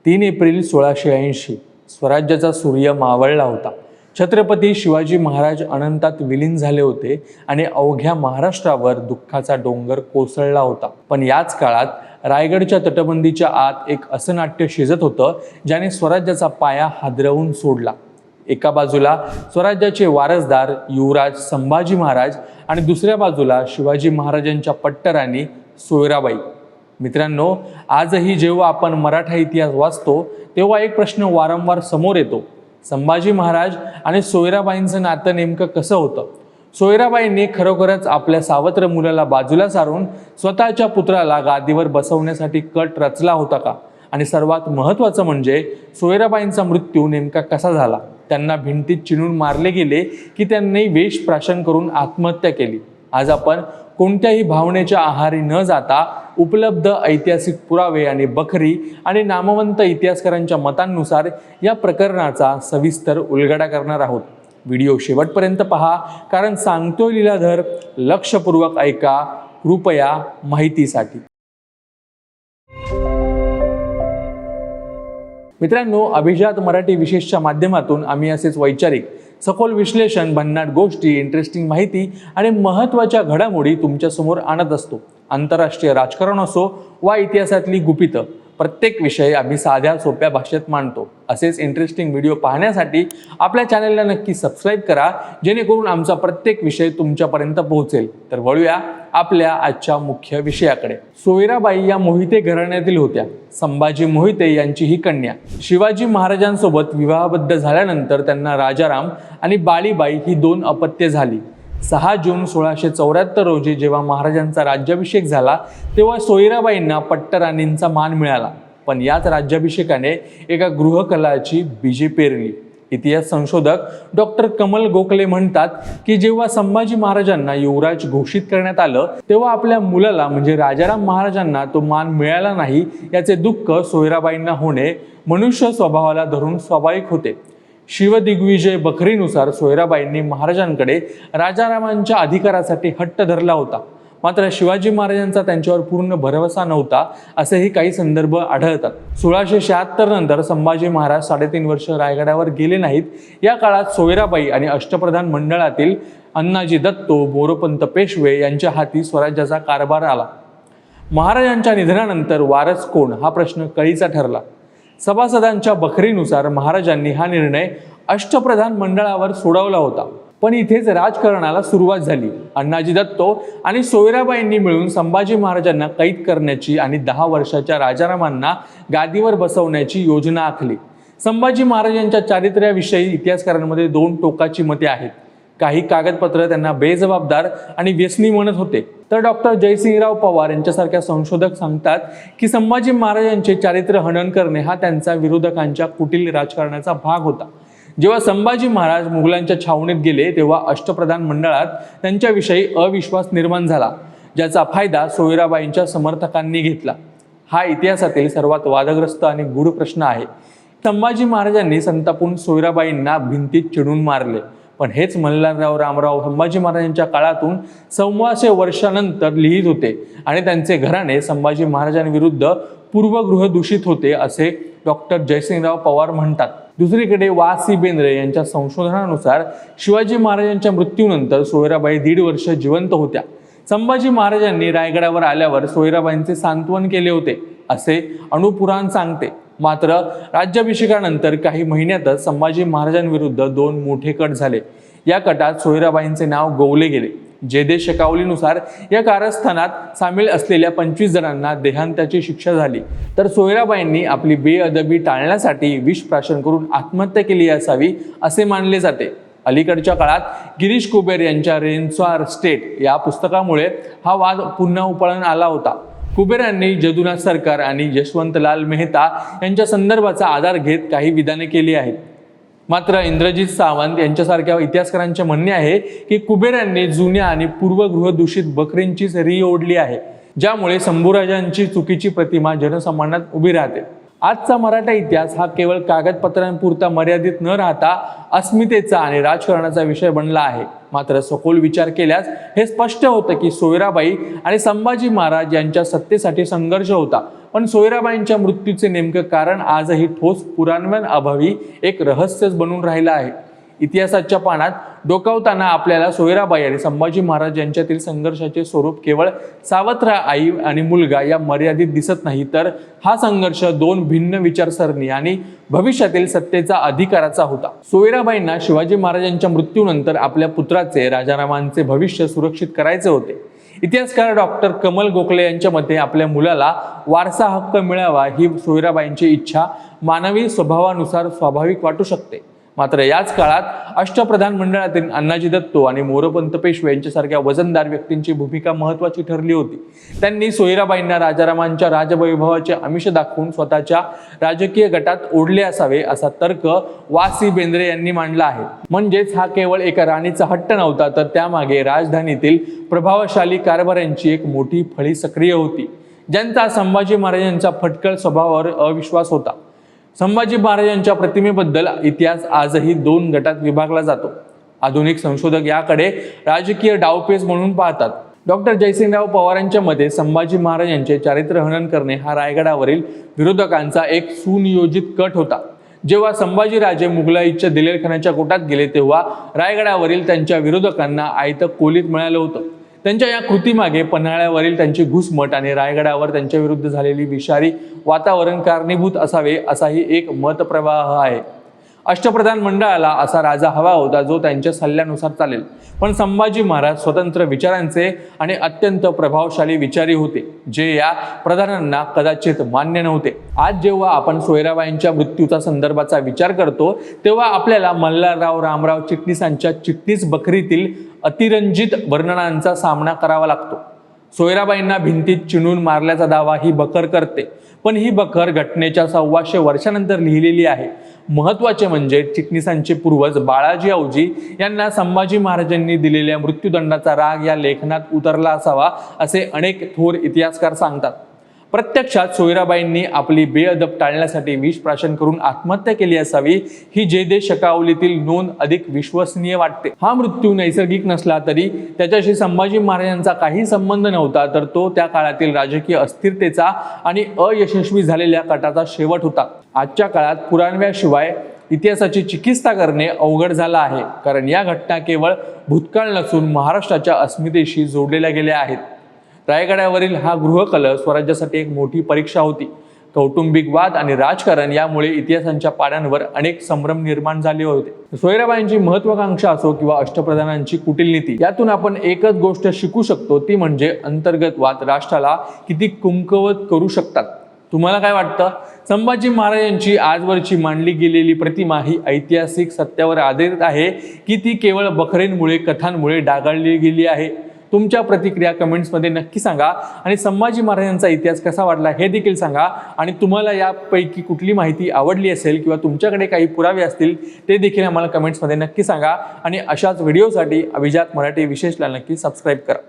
3 April 1680 स्वराज्याचा सूर्य मावळला होता. छत्रपती शिवाजी महाराज अनंतात विलीन झाले होते आणि अवघ्या महाराष्ट्रावर दुःखाचा डोंगर कोसळला होता. पण याच काळात रायगडच्या तटबंदीच्या आत एक असं नाट्य शिजत होतं ज्याने स्वराज्याचा पाया हादरवून सोडला. एका बाजूला स्वराज्याचे वारसदार युवराज संभाजी महाराज आणि दुसऱ्या बाजूला शिवाजी महाराजांच्या पट्टराणी सोयराबाई. मित्रांनो, आजही जेव्हा आपण मराठा इतिहास वाचतो तेव्हा एक प्रश्न वारंवार समोर येतो. संभाजी महाराज आणि सोयराबाईंचं नातं नेमकं कसं होतं? सोयराबाईंनी खरोखरच आपल्या सावत्र मुलाला बाजूला सारून स्वतःच्या पुत्राला गादीवर बसवण्यासाठी कट रचला होता का? आणि सर्वात महत्त्वाचं म्हणजे सोयराबाईंचा मृत्यू नेमका कसा झाला? त्यांना भिंतीत चिणून मारले गेले की त्यांनी वेश प्राशन करून आत्महत्या केली? आज आपण कोणत्याही भावनेच्या आहारी न जाता उपलब्ध ऐतिहासिक पुरावे आणि बखरी आणि नामवंत इतिहासकारांच्या मतांनुसार या प्रकरणाचा सविस्तर उलगडा करणार आहोत. व्हिडिओ शेवटपर्यंत पहा, कारण सांगतोय लीलाधर. लक्षपूर्वक ऐका कृपया माहितीसाठी. मित्रांनो, अभिजात मराठी विशेषच्या माध्यमातून आम्ही असेच वैचारिक सखोल विश्लेषण, भन्नाट गोष्टी, इंटरेस्टिंग माहिती आणि महत्त्वाच्या घडामोडी तुमच्या समोर आणत असतो. आंतरराष्ट्रीय राजकारण असो वा इतिहासातली गुपितं, प्रत्येक विषय आम्ही साध्या सोप्या भाषेत मांडतो. असेच इंटरेस्टिंग व्हिडिओ पाहण्यासाठी आपल्या चॅनलला नक्की सबस्क्राईब करा, जेणेकरून आमचा प्रत्येक विषय तुमच्यापर्यंत पोहोचेल. तर वळूया आपल्या आजच्या मुख्य विषयाकडे. सोयराबाई या मोहिते घराण्यातील होत्या. संभाजी मोहिते यांची ही कन्या. शिवाजी महाराजांसोबत विवाहबद्ध झाल्यानंतर त्यांना राजाराम आणि बाळीबाई ही 2 अपत्ये झाली. 6 जून 1674 रोजी जेव्हा महाराजांचा राज्याभिषेक झाला तेव्हा सोयराबाईंना पट्टराणींचा मान मिळाला. पण याच राज्याभिषेकाने एका गृहकलाची बीजे पेरली. इतिहास संशोधक डॉक्टर कमल गोखले म्हणतात की जेव्हा संभाजी महाराजांना युवराज घोषित करण्यात आलं तेव्हा आपल्या मुलाला म्हणजे राजाराम महाराजांना तो मान मिळाला नाही याचे दुःख सोयराबाईंना होणे मनुष्य स्वभावाला धरून स्वाभाविक होते. शिवदिग्विजय बखरीनुसार सोयराबाईंनी महाराजांकडे राजारामांच्या अधिकारासाठी हट्ट धरला होता. मात्र शिवाजी महाराजांचा त्यांच्यावर पूर्ण भरवसा नव्हता असेही काही संदर्भ आढळतात. 1676 नंतर संभाजी महाराज 3.5 वर्ष रायगडावर गेले नाहीत. या काळात सोयराबाई आणि अष्टप्रधान मंडळातील अण्णाजी दत्तो, मोरोपंत पेशवे यांच्या हाती स्वराज्याचा कारभार आला. महाराजांच्या निधनानंतर वारस कोण हा प्रश्न कळीचा ठरला. सभासदांच्या बखरीनुसार महाराजांनी हा निर्णय अष्टप्रधान मंडळावर सोडवला होता. पण इथेच राजकारणाला सुरुवात झाली. अण्णाजी दत्तो आणि सोयराबाईंनी मिळून संभाजी महाराजांना कैद करण्याची आणि 10 वर्षाच्या राजारामांना गादीवर बसवण्याची योजना आखली. संभाजी महाराजांच्या चारित्र्याविषयी इतिहासकारांमध्ये 2 टोकाची मते आहेत. काही कागदपत्र त्यांना बेजबाबदार आणि व्यसनी म्हणत होते, तर डॉक्टर जयसिंगराव पवार यांच्यासारख्या संशोधक सांगतात की संभाजी महाराजांचे चारित्र्य हनन करणे हा त्यांचा विरोधकांच्या कुटील राजकारणाचा भाग होता. जेव्हा संभाजी महाराज मुघलांच्या छावणीत गेले तेव्हा अष्टप्रधान मंडळात त्यांच्याविषयी अविश्वास निर्माण झाला, ज्याचा फायदा सोयराबाईंच्या समर्थकांनी घेतला. हा इतिहासातील सर्वात वादग्रस्त आणि गूढ प्रश्न आहे. संभाजी महाराजांनी संतापून सोयराबाईंना भिंतीत चिडून मारले. पण हेच मल्हारराव रामराव संभाजी महाराजांच्या काळातून 1600 वर्षानंतर लिहित होते आणि त्यांचे घराणे संभाजी महाराजांविरुद्ध पूर्वगृह दूषित होते असे डॉक्टर जयसिंगराव पवार म्हणतात. दुसरीकडे वा.सी. बेंद्रे यांच्या संशोधनानुसार शिवाजी महाराजांच्या मृत्यूनंतर सोयराबाई 1.5 वर्ष जिवंत होत्या. संभाजी महाराजांनी रायगडावर आल्यावर सोयराबाईंचे सांत्वन केले होते असे अणुपुराण सांगते. मात्र राज्याभिषेकानंतर काही महिन्यातच संभाजी महाराजांविरुद्ध 2 मोठे कट झाले. या कटात सोयराबाईंचे नाव गोवले गेले. जेदे शकावलीनुसार या कारस्थानात सामील असलेल्या 25 जणांना देहांताची शिक्षा झाली. तर सोयराबाईंनी आपली बेअदबी टाळण्यासाठी विष प्राशन करून आत्महत्या केली असावी असे मानले जाते. अलीकडच्या काळात गिरीश कुबेर यांच्या रेन्सॉर स्टेट या पुस्तकामुळे हा वाद पुन्हा उफाळून आला होता. कुबेर यांनी जदुनाथ सरकार आणि यशवंतलाल मेहता यांच्या संदर्भाचा आधार घेत काही विधाने केली आहेत. मात्र इंद्रजित सावंत यांच्यासारख्या इतिहासकारांचे म्हणणे आहे की कुबेर यांनी जुन्या आणि पूर्वगृह दूषित बखरींचीच री ओढली आहे, ज्यामुळे शंभूराजांची चुकीची प्रतिमा जनसामान्यात उभी राहते. आजचा मराठा इतिहास हा केवळ कागदपत्रांपुरता मर्यादित न राहता अस्मितेचा आणि राजकारणाचा विषय बनला आहे. मात्र सखोल विचार केल्यास हे स्पष्ट होतं की सोयराबाई आणि संभाजी महाराज यांच्या सत्तेसाठी संघर्ष होता, पण सोयराबाईंच्या मृत्यूचे नेमकं कारण आजही ठोस पुराव्यांअभावी एक रहस्यच बनून राहिलं आहे. इतिहासाच्या पानात डोकावताना आपल्याला सोयराबाई आणि संभाजी महाराज यांच्यातील संघर्षाचे स्वरूप केवळ सावत्र आई आणि मुलगा या मर्यादित दिसत नाही, तर हा संघर्ष दोन भिन्न विचारसरणी आणि भविष्यातील सत्तेचा अधिकाराचा होता. सोयराबाईंना शिवाजी महाराजांच्या मृत्यूनंतर आपल्या पुत्राचे राजारामांचे भविष्य सुरक्षित करायचे होते. इतिहासकार डॉक्टर कमल गोखले यांच्या मते आपल्या मुलाला वारसा हक्क मिळावा ही सोयराबाईंची इच्छा मानवी स्वभावानुसार स्वाभाविक वाटू शकते. मात्र याच काळात अष्टप्रधान मंडळातील अण्णाजी दत्तो आणि मोरोपंत पेशवे यांच्यासारख्या वजनदार व्यक्तींची भूमिका महत्त्वाची ठरली होती. त्यांनी सोयराबाईंना राजारामांच्या राजवैभवाचे आमिष दाखवून स्वतःच्या राजकीय गटात ओढले असावे असा तर्क वा.सी. बेंद्रे यांनी मांडला आहे. म्हणजेच हा केवळ एका राणीचा हट्ट नव्हता, तर त्यामागे राजधानीतील प्रभावशाली कारभाऱ्यांची एक मोठी फळी सक्रिय होती, ज्यांचा संभाजी महाराजांच्या फटकळ स्वभावावर अविश्वास होता. संभाजी महाराजांच्या प्रतिमेबद्दल इतिहास आजही दोन गटात विभागला जातो. आधुनिक संशोधक याकडे राजकीय डावपेच म्हणून पाहतात. डॉक्टर जयसिंगराव पवारांच्या मते संभाजी महाराजांचे चारित्र्यहनन करणे हा रायगडावरील विरोधकांचा एक सुनियोजित कट होता. जेव्हा संभाजीराजे मुघलाईच्या दिलेरखानाच्या कोटात गेले तेव्हा रायगडावरील त्यांच्या विरोधकांना आयतं खोलीत मिळालं होतं. त्यांच्या या कृतीमागे पन्हाळ्यावरील त्यांची घुसमट आणि रायगडावर त्यांच्या विरुद्ध झालेली विषारी वातावरण कारणीभूत असावे असाही एक मतप्रवाह आहे. अष्टप्रधान मंडळाला असा राजा हवा होता जो त्यांच्या सल्ल्यानुसार चालेल, पण संभाजी महाराज स्वतंत्र विचारांचे आणि अत्यंत प्रभावशाली विचारी होते, जे या प्रधानांना कदाचित मान्य नव्हते. आज जेव्हा आपण सोयराबाईंच्या मृत्यूचा संदर्भाचा विचार करतो तेव्हा आपल्याला मल्हारराव रामराव चिटणीसांच्या चिटणीस बखरीतील अतिरंजित वर्णनांचा सामना करावा लागतो. सोयराबाईंना भिंतीत चिणून मारल्याचा दावा ही बखर करते, पण ही बखर घटनेच्या 125 वर्षानंतर लिहिलेली आहे. महत्त्वाचे म्हणजे चिटणीसांचे पूर्वज बाळाजी औजी यांना संभाजी महाराजांनी दिलेल्या मृत्यूदंडाचा राग या लेखनात उतरला असावा असे अनेक थोर इतिहासकार सांगतात. प्रत्यक्षात सोयराबाईंनी आपली बेअदब टाळण्यासाठी विष प्राशन करून आत्महत्या केली असावी ही जयदेश शकावलीतील नोंद अधिक विश्वसनीय वाटते. हा मृत्यू नैसर्गिक नसला तरी त्याच्याशी संभाजी महाराजांचा काही संबंध नव्हता, तर तो त्या काळातील राजकीय अस्थिरतेचा आणि अयशस्वी झालेल्या कटाचा शेवट होता. आजच्या काळात पुराव्याशिवाय इतिहासाची चिकित्सा करणे अवघड झालं आहे, कारण या घटना केवळ भूतकाळ नसून महाराष्ट्राच्या अस्मितेशी जोडलेल्या गेल्या आहेत. रायगडावरील हा गृहकलह स्वराज्यासाठी एक मोठी परीक्षा होती. कौटुंबिक वाद आणि राजकारण यामुळे इतिहासाच्या पाड्यांवर अनेक संभ्रम निर्माण झाले होते. सोयराबाईंची महत्वाकांक्षा असो किंवा अष्टप्रधानांची कुटील नीती, यातून आपण एकच गोष्ट शिकू शकतो, ती म्हणजे अंतर्गत वाद राष्ट्राला किती कमकुवत करू शकतात. तुम्हाला काय वाटतं? संभाजी महाराजांची आजवरची मांडली गेलेली प्रतिमा ही ऐतिहासिक सत्यावर आधारित आहे की ती केवळ बखरेंमुळे, कथांमुळे डागाळली गेली आहे? तुमच्या प्रतिक्रिया कमेंट्समध्ये नक्की सांगा आणि संभाजी महाराजांचा इतिहास कसा वाटला हे देखील सांगा. आणि तुम्हाला यापैकी कुठली माहिती आवडली असेल किंवा तुमच्याकडे काही पुरावे असतील ते देखील आम्हाला कमेंट्समध्ये नक्की सांगा. आणि अशाच व्हिडिओसाठी अभिजात मराठी विशेषला नक्की सबस्क्राईब करा.